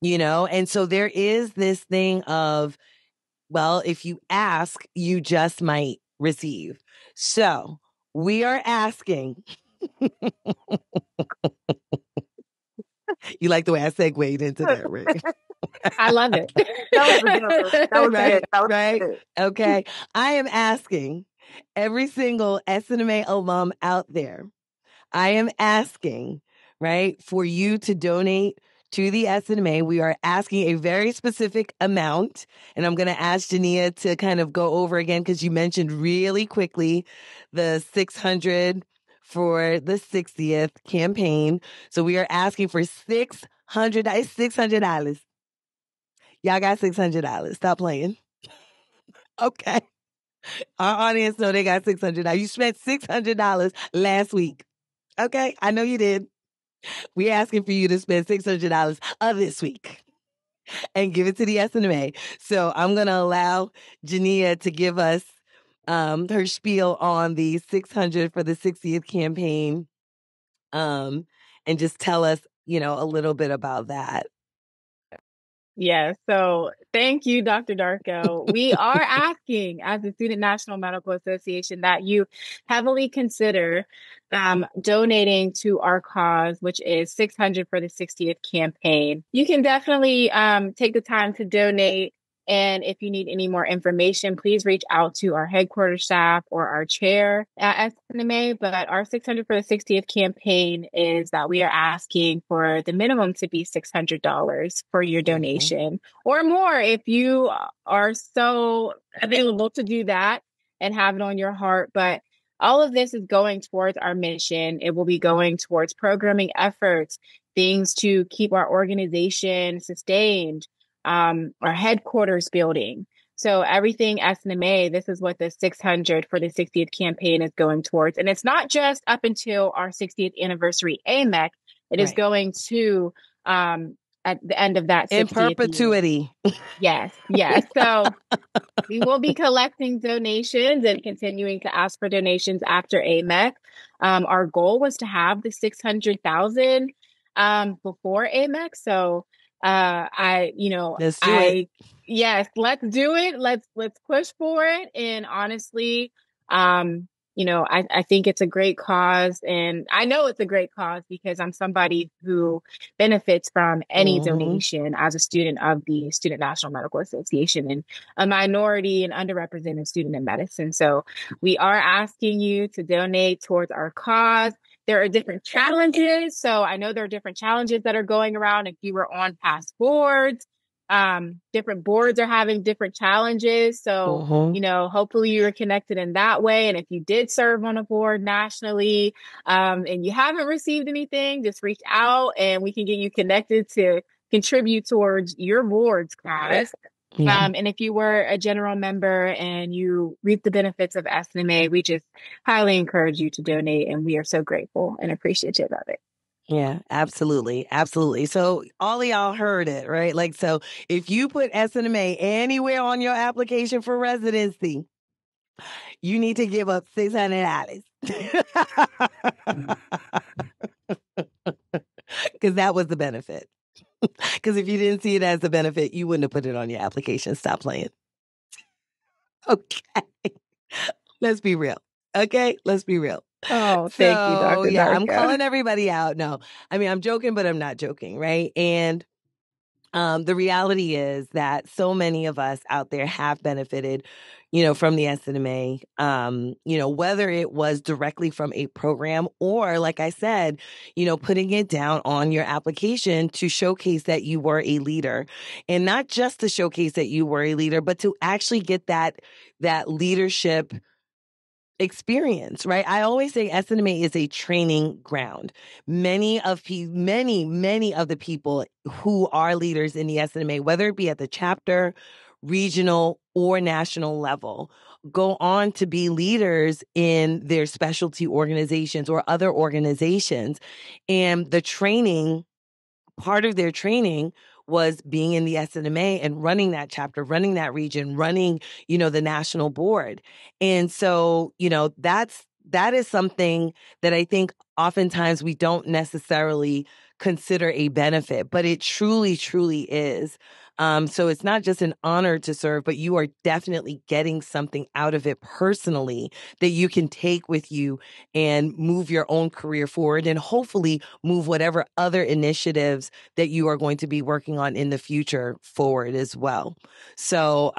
And so there is this thing of, well, if you ask, you just might receive. So we are asking. You like the way I segued into that, right? I love it. That was good. That was right, good. That was right. good. Okay. I am asking every single SNMA alum out there. I am asking, right, for you to donate to the SNMA. We are asking a very specific amount, and I'm going to ask Ja'nia to kind of go over again because you mentioned really quickly the $600 for the 60th campaign. So we are asking for $600. $600. Y'all got $600. Stop playing. Okay. Our audience know they got $600. You spent $600 last week. Okay. I know you did. We're asking for you to spend $600 this week and give it to the SNMA. So I'm going to allow Ja'nia to give us her spiel on the $600 for the 60th campaign, and just tell us, a little bit about that. Yeah, so thank you, Dr. Darko. We are asking, as the Student National Medical Association, that you heavily consider donating to our cause, which is $600 for the 60th campaign. You can definitely take the time to donate. And if you need any more information, please reach out to our headquarters staff or our chair at SNMA. But our $600 for the 60th campaign is that we are asking for the minimum to be $600 for your donation, or more if you are so available to do that and have it on your heart. But all of this is going towards our mission. It will be going towards programming efforts, things to keep our organization sustained, our headquarters building. So everything SNMA, this is what the $600 for the 60th campaign is going towards. And it's not just up until our 60th anniversary AMEC. It is going to at the end of that 60th in perpetuity. Yes. So we will be collecting donations and continuing to ask for donations after AMEC. Our goal was to have the 600,000 before AMEC. So let's do it. Yes, let's do it. Let's push for it. And honestly, I think it's a great cause, and I know it's a great cause because I'm somebody who benefits from any donation as a student of the Student National Medical Association and a minority and underrepresented student in medicine. So we are asking you to donate towards our cause. There are different challenges. So I know there are different challenges that are going around. If you were on past boards, different boards are having different challenges. So, hopefully you are connected in that way. And if you did serve on a board nationally, and you haven't received anything, just reach out and we can get you connected to contribute towards your board's cause. And if you were a general member and you reap the benefits of SNMA, we just highly encourage you to donate. And we are so grateful and appreciative of it. Yeah, absolutely. Absolutely. So all of y'all heard it, right? Like, so if you put SNMA anywhere on your application for residency, you need to give up $600. Because that was the benefit. Because if you didn't see it as a benefit, you wouldn't have put it on your application. Stop playing. Okay. Let's be real. Okay? Let's be real. Oh, thank you, Dr. Yeah, Darko. I'm calling everybody out. No, I mean, I'm joking, but I'm not joking, right? And the reality is that so many of us out there have benefited, from the SNMA, whether it was directly from a program or, like I said, putting it down on your application to showcase that you were a leader, and not just to showcase that you were a leader, but to actually get that leadership experience, right? I always say SNMA is a training ground. Many of the people who are leaders in the SNMA, whether it be at the chapter, regional, or national level, go on to be leaders in their specialty organizations or other organizations. And the training, part of their training was being in the SNMA and running that chapter, running that region, running, the national board. And so, that is something that I think oftentimes we don't necessarily consider a benefit, but it truly, truly is. So it's not just an honor to serve, but you are definitely getting something out of it personally that you can take with you and move your own career forward and hopefully move whatever other initiatives that you are going to be working on in the future forward as well. So,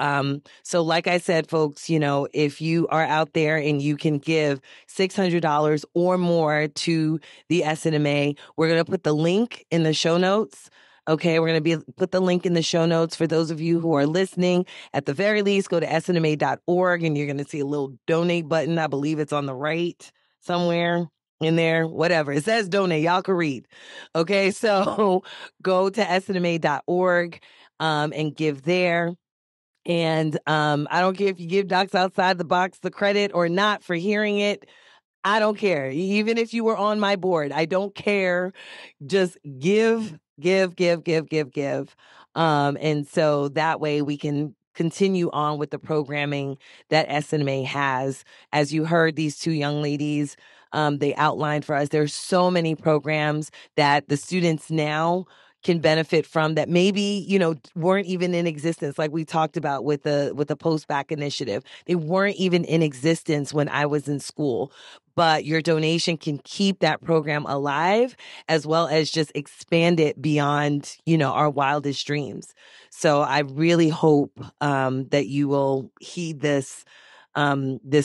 so like I said, folks, if you are out there and you can give $600 or more to the SNMA, we're going to put the link in the show notes. Okay, we're going to put the link in the show notes for those of you who are listening. At the very least, go to snma.org and you're going to see a little donate button. I believe it's on the right somewhere in there, whatever. It says donate. Y'all can read. Okay, so go to snma.org and give there. And I don't care if you give Docs Outside the Box the credit or not for hearing it. I don't care. Even if you were on my board, I don't care. Just give. And so that way we can continue on with the programming that SNMA has. As you heard, these two young ladies, they outlined for us, there's so many programs that the students now can benefit from that maybe, weren't even in existence. Like we talked about with the post-bac initiative, they weren't even in existence when I was in school. But your donation can keep that program alive as well as just expand it beyond, our wildest dreams. So I really hope that you will heed this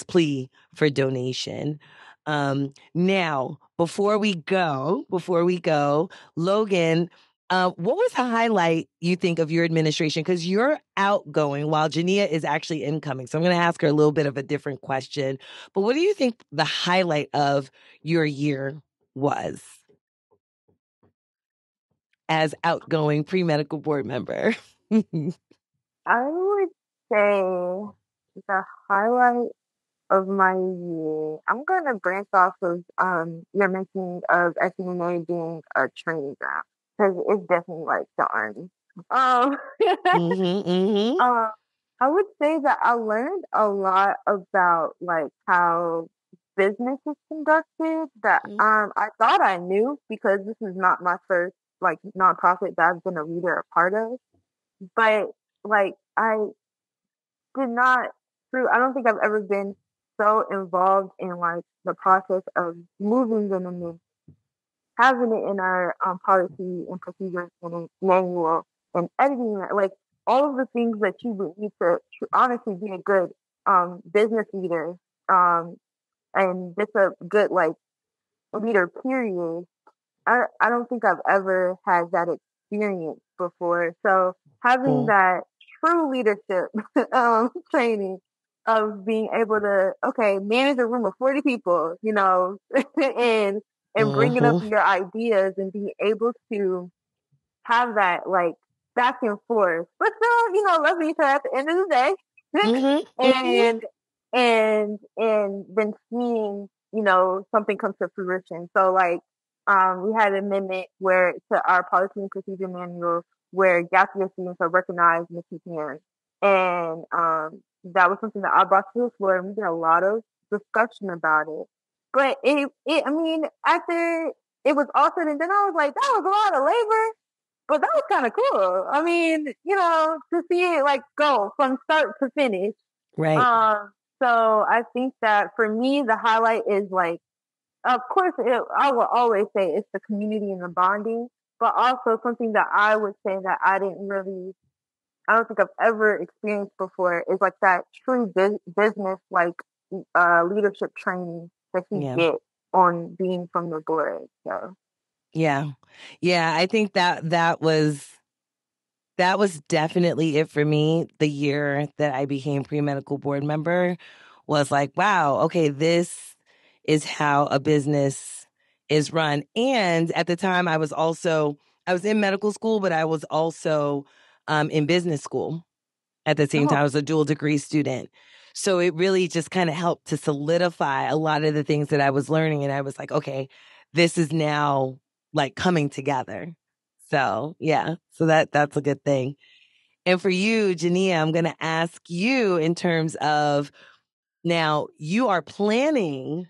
plea for donation. Now, before we go, Logan, what was the highlight you think of your administration? Because you're outgoing while Ja'nia is actually incoming. So I'm going to ask her a little bit of a different question. But what do you think the highlight of your year was as outgoing pre-medical board member? I would say the highlight of my year, I'm going to branch off of your mention of SNMA being a training ground, because it's definitely like the Army. I would say that I learned a lot about like how business is conducted that I thought I knew, because this is not my first like nonprofit that I've been a leader or part of. But like I don't think I've ever been so involved in like the process of moving them and having it in our policy and procedures and manual and editing it, like all of the things that you would need to honestly be a good business leader and just a good like leader period. I don't think I've ever had that experience before. So having that true leadership training of being able to manage a room of 40 people, and bringing up your ideas and being able to have that like back and forth, but still, love each other at the end of the day. And then seeing, something come to fruition. So like we had an amendment where to our policy and procedure manual where gap year students are recognized in the CPN. And that was something that I brought to the floor, and we did a lot of discussion about it. But after it was all said and done, I was like, that was a lot of labor, but that was kind of cool. I mean, to see it like go from start to finish. Right. So I think that for me, the highlight is like, of course, I will always say it's the community and the bonding, but also something that I would say that I don't think I've ever experienced before is like that true business, like leadership training that you get on being from the board. So. Yeah. I think that was definitely it for me. The year that I became pre-medical board member was like, wow, okay, this is how a business is run. And at the time I was in medical school, but I was also in business school at the same time. I was a dual degree student. So it really just kind of helped to solidify a lot of the things that I was learning. And I was like, okay, this is now like coming together. So yeah, so that's a good thing. And for you, Ja'nia, I'm going to ask you in terms of now you are planning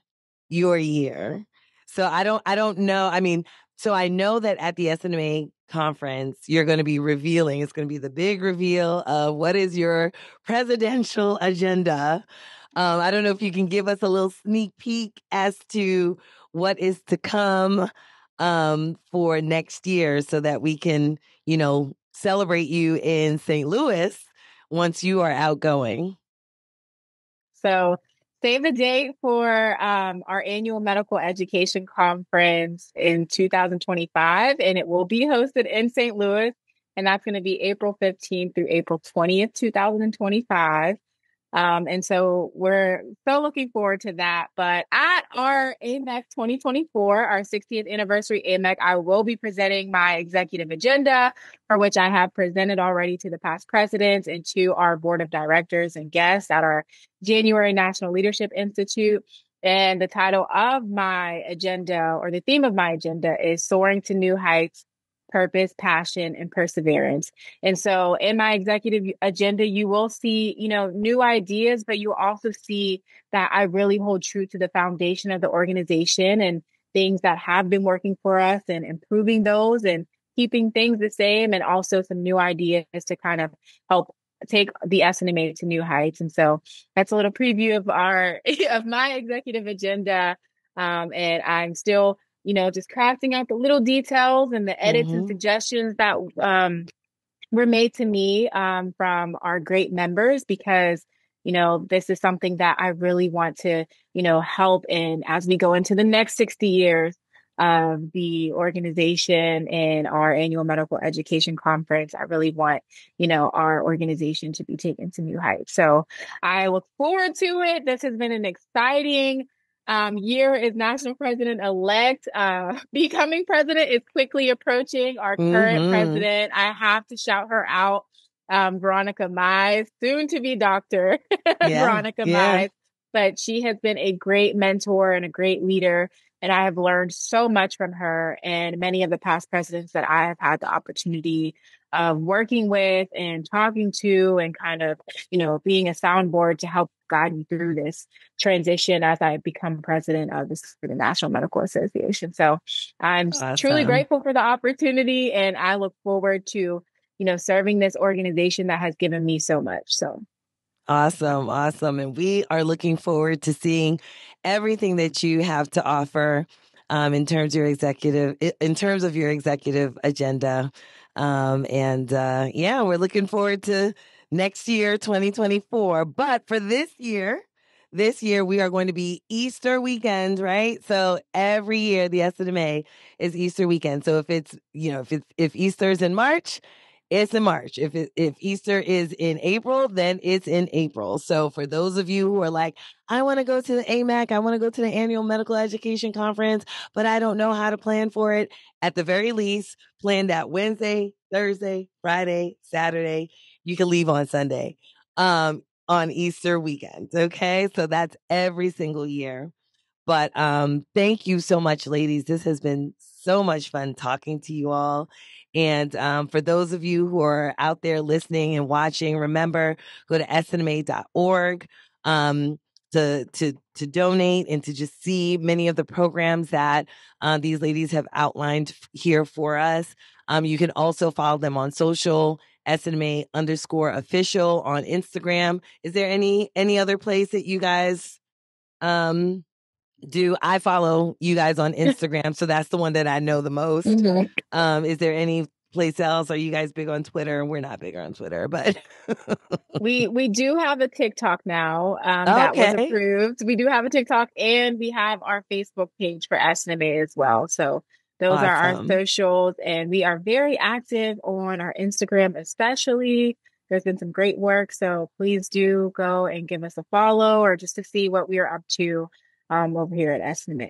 your year. So I don't know. I mean, so I know that at the SNMA conference, you're going to be revealing, it's going to be the big reveal of what is your presidential agenda. I don't know if you can give us a little sneak peek as to what is to come for next year so that we can, celebrate you in St. Louis once you are outgoing. So save the date for our annual medical education conference in 2025, and it will be hosted in St. Louis, and that's going to be April 15th through April 20th, 2025. And so we're so looking forward to that. But at our AMEC 2024, our 60th anniversary AMEC, I will be presenting my executive agenda, for which I have presented already to the past presidents and to our board of directors and guests at our January National Leadership Institute. And the title of my agenda, or the theme of my agenda, is Soaring to New Heights, Purpose, Passion, and Perseverance. And so in my executive agenda, you will see, new ideas, but you also see that I really hold true to the foundation of the organization and things that have been working for us and improving those and keeping things the same, and also some new ideas to kind of help take the SNMA to new heights. And so that's a little preview of of my executive agenda. And I'm still just crafting out the little details and the edits and suggestions that were made to me from our great members, because, this is something that I really want to, help in as we go into the next 60 years of the organization and our annual medical education conference. I really want, our organization to be taken to new heights. So I look forward to it. This has been an exciting year as national president-elect. Becoming president is quickly approaching. Our current president, I have to shout her out, Veronica Mize, soon to be Dr. Veronica Mize. But she has been a great mentor and a great leader. And I have learned so much from her and many of the past presidents that I have had the opportunity of working with and talking to, and kind of, being a soundboard to help guide me through this transition as I become president of the National Medical Association. So I'm truly grateful for the opportunity, and I look forward to, serving this organization that has given me so much. So. Awesome. And we are looking forward to seeing everything that you have to offer in terms of your executive agenda. We're looking forward to next year, 2024. But for this year, we are going to be Easter weekend, right? So every year the SNMA is Easter weekend. So if Easter is in March, it's in March. If Easter is in April, then it's in April. So for those of you who are like, I want to go to the AMAC, I want to go to the annual medical education conference, but I don't know how to plan for it. At the very least, plan that Wednesday, Thursday, Friday, Saturday. You can leave on Sunday, on Easter weekend. Okay. So that's every single year. But thank you so much, ladies. This has been so much fun talking to you all. And for those of you who are out there listening and watching, remember, go to snma.org to donate and to just see many of the programs that these ladies have outlined here for us. You can also follow them on social, SNMA_official on Instagram. Is there any other place that you guys do? I follow you guys on Instagram, so that's the one that I know the most. Is there any place else? Are you guys big on Twitter? We're not big on Twitter, but we do have a TikTok now that was approved. We do have a TikTok, and we have our Facebook page for SNMA as well. So those are our socials, and we are very active on our Instagram, especially. There's been some great work, so please do go and give us a follow, or just to see what we are up to over here at SNMA.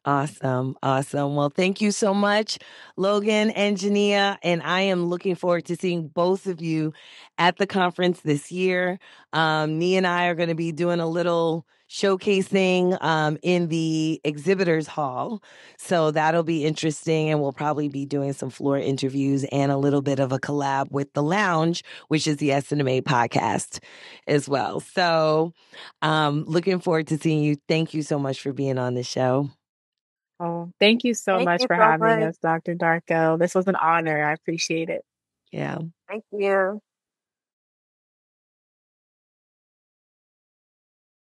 Awesome. Well, thank you so much, Logan and Ja'nia. And I am looking forward to seeing both of you at the conference this year. Nee and I are going to be doing a little showcasing in the exhibitors hall. So that'll be interesting. And we'll probably be doing some floor interviews and a little bit of a collab with The Lounge, which is the SNMA podcast as well. So looking forward to seeing you. Thank you so much for being on the show. Oh, thank you so much for having us, Dr. Darko. This was an honor. I appreciate it. Yeah. Thank you.